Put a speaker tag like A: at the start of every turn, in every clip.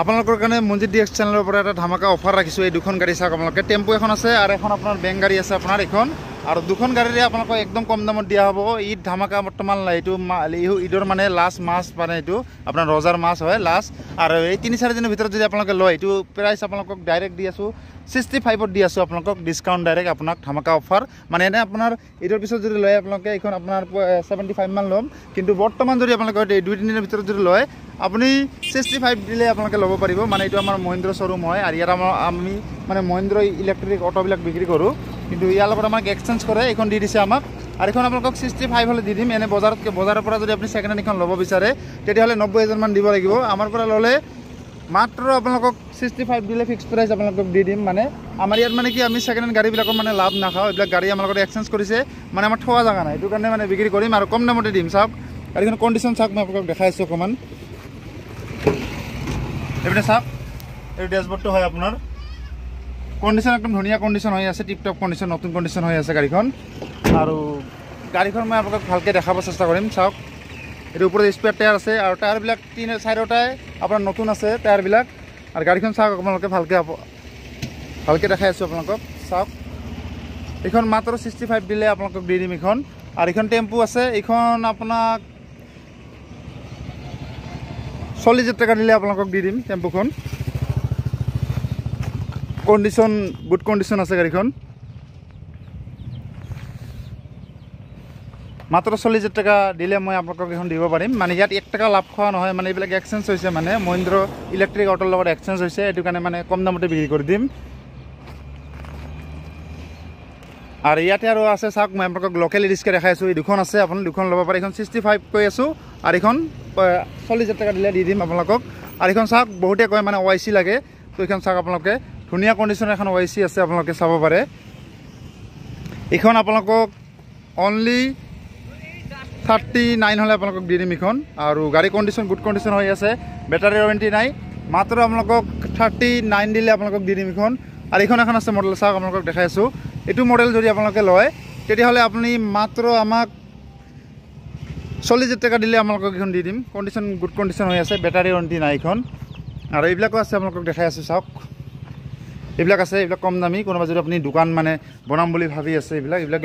A: আপোনালোকৰ কাৰণে মনজিত ডিএক্স চেনেলৰ পৰা এটা ধামাকা অফাৰ ৰাখিছোঁ। এই দুখন গাড়ী চাওক আপোনালোকে, টেম্পু এখন আছে আৰু এখন আপোনাৰ বেংক গাড়ী আছে আপোনাৰ এইখন, আৰু দুখন গাড়ীৰে আপোনালোকক একদম কম দামত দিয়া হ'ব। ঈদ ধামাকা বৰ্তমান এইটো ঈদৰ মানে লাষ্ট মাছ, মানে এইটো আপোনাৰ ৰজাৰ মাছ হয় লাষ্ট। আৰু এই 3-4 দিনৰ ভিতৰত যদি আপোনালোকে লয়, এইটো প্ৰাইচ আপোনালোকক ডাইৰেক্ট দি আছোঁ 65ত দি আছোঁ আপোনালোকক, ডিছকাউণ্ট ডাইৰেক্ট আপোনাক ধামাকা অফাৰ। মানে এনে আপোনাৰ ঈদৰ পিছত যদি লয় আপোনালোকে এইখন আপোনাৰ 75 মান ল'ম, কিন্তু বৰ্তমান যদি আপোনালোকে 2-3 দিনৰ ভিতৰত যদি লয় আপুনি 65 দিলে আপোনালোকে ল'ব পাৰিব। মানে এইটো আমাৰ মহিন্দ্ৰ শ্ব'ৰুম হয়, আৰু ইয়াত আমি মানে মহিন্দ্ৰ ইলেক্ট্ৰিক অটোবিলাক বিক্ৰী কৰোঁ, কিন্তু ইয়াৰ লগত আমাক এক্সচেঞ্জ কৰে। এইখন দি দিছে আমাক, আৰু এইখন আপোনালোকক 65 হ'লে দি দিম। এনে বজাৰৰ পৰা যদি আপুনি ছেকেণ্ড হেণ্ড এইখন ল'ব বিচাৰে তেতিয়াহ'লে 90,000 মান দিব লাগিব। আমাৰ পৰা ল'লে মাত্ৰ আপোনালোকক 65 দিলে ফিক্স প্ৰাইচ আপোনালোকক দি দিম। মানে আমাৰ ইয়াত মানে কি আমি ছেকেণ্ড হেণ্ড গাড়ীবিলাকৰ মানে লাভ নাখাওঁ, এইবিলাক গাড়ী আমাৰ লগত এক্সচেঞ্জ কৰিছে, মানে আমাৰ থোৱা জেগা নাই, সেইটো কাৰণে মানে বিক্ৰী কৰিম আৰু কম দামতে দিম। চাওক গাড়ীখন কণ্ডিশ্যন চাওক, মই আপোনালোকক দেখাইছোঁ অকণমান। এইপিনে চাওক, এই ডেছবৰ্ডটো হয় আপোনাৰ, কণ্ডিশ্যন একদম ধুনীয়া কণ্ডিশ্যন হৈ আছে, টিপটপ কণ্ডিশ্যন, নতুন কণ্ডিশ্যন হৈ আছে গাড়ীখন। আৰু গাড়ীখন মই আপোনালোকক ভালকৈ দেখাব চেষ্টা কৰিম। চাওক এইটো ওপৰত স্পেয়াৰ টায়াৰ আছে, আৰু টায়াৰবিলাক 3-4টাই আপোনাৰ নতুন আছে টায়াৰবিলাক। আৰু গাড়ীখন চাওক আপোনালোকে ভালকৈ দেখাই আছোঁ আপোনালোকক। চাওক এইখন মাত্ৰ 65 দিলে আপোনালোকক দি দিম এইখন। আৰু এইখন টেম্পু আছে, এইখন আপোনাক 40,000 টকা দিলে আপোনালোকক দি দিম টেম্পুখন। কণ্ডিশ্যন গুড কণ্ডিশ্যন আছে গাড়ীখন, মাত্ৰ 40,000 টকা দিলে মই আপোনালোকক এইখন দিব পাৰিম। মানে ইয়াত 1 টকা লাভ খোৱা নহয়, মানে এইবিলাক এক্সচেঞ্জ হৈছে, মানে মহিন্দ্ৰ ইলেক্ট্ৰিক অটোৰ লগত এক্সচেঞ্জ হৈছে, এইটো কাৰণে মানে কম দামতে বিক্ৰী কৰি দিম। আৰু ইয়াতে আৰু আছে চাওক, মই আপোনালোকক লোকেল ৰিক্সা দেখাই আছোঁ, এই দুখন আছে, আপুনি দুখন ল'ব পাৰে। এইখন 65 কৈ আছোঁ, আৰু এইখন 40,000 টকা দিলে দি দিম আপোনালোকক। আৰু এইখন চাওক বহুতে কয় মানে OIC লাগে, তো এইখন চাওক আপোনালোকে ধুনীয়া কণ্ডিশ্যনৰ এখন OIC আছে, আপোনালোকে চাব পাৰে। এইখন আপোনালোকক অনলি 39 হ'লে আপোনালোকক দি দিম এইখন। আৰু গাড়ী কণ্ডিশ্যন গুড কণ্ডিশ্যন হৈ আছে, বেটাৰী ৱাৰেণ্টি নাই, মাত্ৰ আপোনালোকক 39 দিলে আপোনালোকক দি দিম এইখন। আৰু এইখন এখন আছে মডেল, চাওক আপোনালোকক দেখাই আছোঁ। এইটো মডেল যদি আপোনালোকে লয় তেতিয়াহ'লে আপুনি মাত্ৰ আমাক 40,000 টকা দিলে আপোনালোকক এইখন দি দিম। কণ্ডিশ্যন গুড কণ্ডিশ্যন হৈ আছে, বেটাৰী ৱাৰেণ্টি নাই এইখন। আৰু এইবিলাকো আছে আপোনালোকক দেখাই আছোঁ, চাওক এইবিলাক আছে, এইবিলাক কম দামী। কোনোবা যদি আপুনি দোকান মানে বনাম বুলি ভাবি আছে, এইবিলাক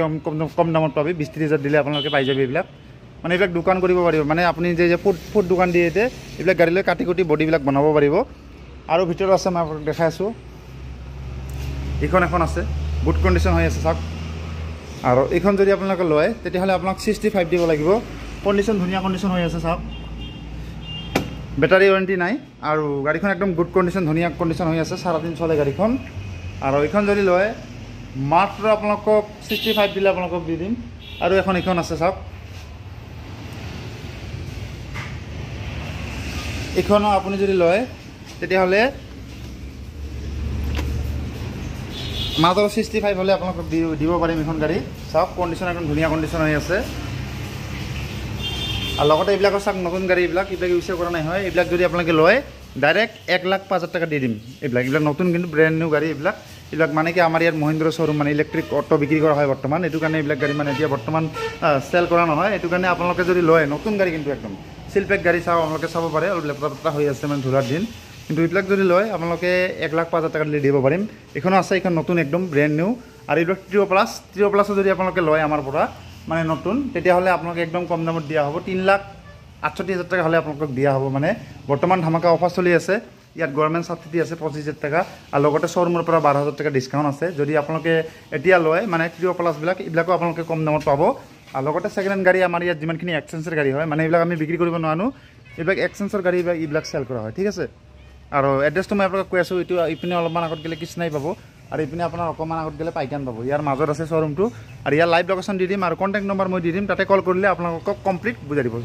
A: কম দামত পাবি, 20-30,000 দিলে আপোনালোকে পাই যাবি এইবিলাক। মানে এইবিলাক দোকান কৰিব পাৰিব, মানে আপুনি যে ফুড দোকান দিয়ে এইবিলাক গাড়ী লৈ কাটি কুটি বডিবিলাক বনাব পাৰিব। আৰু ভিতৰত আছে, মই আপোনালোকক দেখাই আছোঁ, এইখন এখন আছে, গুড কণ্ডিশ্যন হৈ আছে চাওক। আৰু এইখন যদি আপোনালোকে লয় তেতিয়াহ'লে আপোনাক 65 দিব লাগিব। কণ্ডিশ্যন ধুনীয়া কণ্ডিশ্যন হৈ আছে চাওক, বেটাৰী ৱাৰেণ্টি নাই, আৰু গাড়ীখন একদম গুড কণ্ডিশ্যন ধুনীয়া কণ্ডিশ্যন হৈ আছে, 3.5 চলে গাড়ীখন। আৰু এইখন যদি লয় মাত্ৰ আপোনালোকক 65 দিলে আপোনালোকক দি দিম। আৰু এইখন আছে চাওক, এইখনো আপুনি যদি লয় তেতিয়াহ'লে মাত্ৰ 65 হ'লে আপোনালোকক দিব পাৰিম এইখন গাড়ী। চাওক কণ্ডিশ্যন একদম ধুনীয়া কণ্ডিশ্যন হৈ আছে। আৰু লগতে এইবিলাকৰ চাওক নতুন গাড়ী, এইবিলাক ইউজ কৰা নাই হয়, এইবিলাক যদি আপোনালোকে লয় ডাইৰেক্ট 1,05,000 টকা দি দিম। এইবিলাক নতুন কিন্তু ব্ৰেণ্ড নিউ গাড়ী। এইবিলাক মানে কি আমাৰ ইয়াত মহিন্দ্ৰ শ্ব'ৰুম মানে ইলেক্ট্ৰিক অটো বিক্ৰী কৰা হয় বৰ্তমান, এইটো কাৰণে এইবিলাক গাড়ী মানে এতিয়া বৰ্তমান চেল কৰা নহয়। এইটো কাৰণে আপোনালোকে যদি লয় নতুন গাড়ী, কিন্তু একদম চিলপেক গাড়ী চাওক আপোনালোকে চাব পাৰে, অলপ লেপটা হৈ আছে মানে ধূলাৰ দিন, কিন্তু এইবিলাক যদি লয় আপোনালোকে 1,05,000 টকা দিলে দিব পাৰিম। এইখনো আছে, এইখন নতুন একদম ব্ৰেণ্ড নিউ। আৰু এইবিলাক ট্ৰিঅ' প্লাছো যদি আপোনালোকে লয় আমাৰ পৰা মানে নতুন, তেতিয়াহ'লে আপোনালোকে একদম কম দামত দিয়া হ'ব, 3,68,000 টকা হ'লে আপোনালোকক দিয়া হ'ব। মানে বৰ্তমান ধামাকা অফাৰ চলি আছে, ইয়াত গভৰ্ণমেণ্ট ছাবচিডি আছে 25,000 টকা, আৰু লগতে শ্ব'ৰুমৰ পৰা 12,000 টকা ডিছকাউণ্ট আছে। যদি আপোনালোকে এতিয়া লয় মানে ট্ৰিঅ' প্লাছবিলাক, এইবিলাকো আপোনালোকে কম দামত পাব। আৰু লগতে ছেকেণ্ড হেণ্ড গাড়ী আমাৰ ইয়াত যিমানখিনি এক্সচেঞ্জৰ গাড়ী হয়, মানে এইবিলাক আমি বিক্ৰী কৰিব নোৱাৰো, এইবিলাক এক্সচেঞ্জৰ গাড়ী এইবিলাক চেল কৰা হয়, ঠিক আছে। আৰু এড্ৰেছটো মই আপোনালোকক কৈ আছোঁ, এইটো ইপিনে অলপমান আগত গ'লে কৃষ্ণাই পাব, আৰু ইপিনে আপোনাৰ অকণমান আগত গ'লে পাইকান পাব। ইয়াৰ মাজত আছে শ্ব'ৰুমটো, আৰু ইয়াৰ লাইভ লোকেশ্যন দি দিম, আৰু কণ্টেক্ট নম্বৰ মই দি দিম, তাতে কল কৰিলে আপোনালোকক কমপ্লিট বুজাই দিব।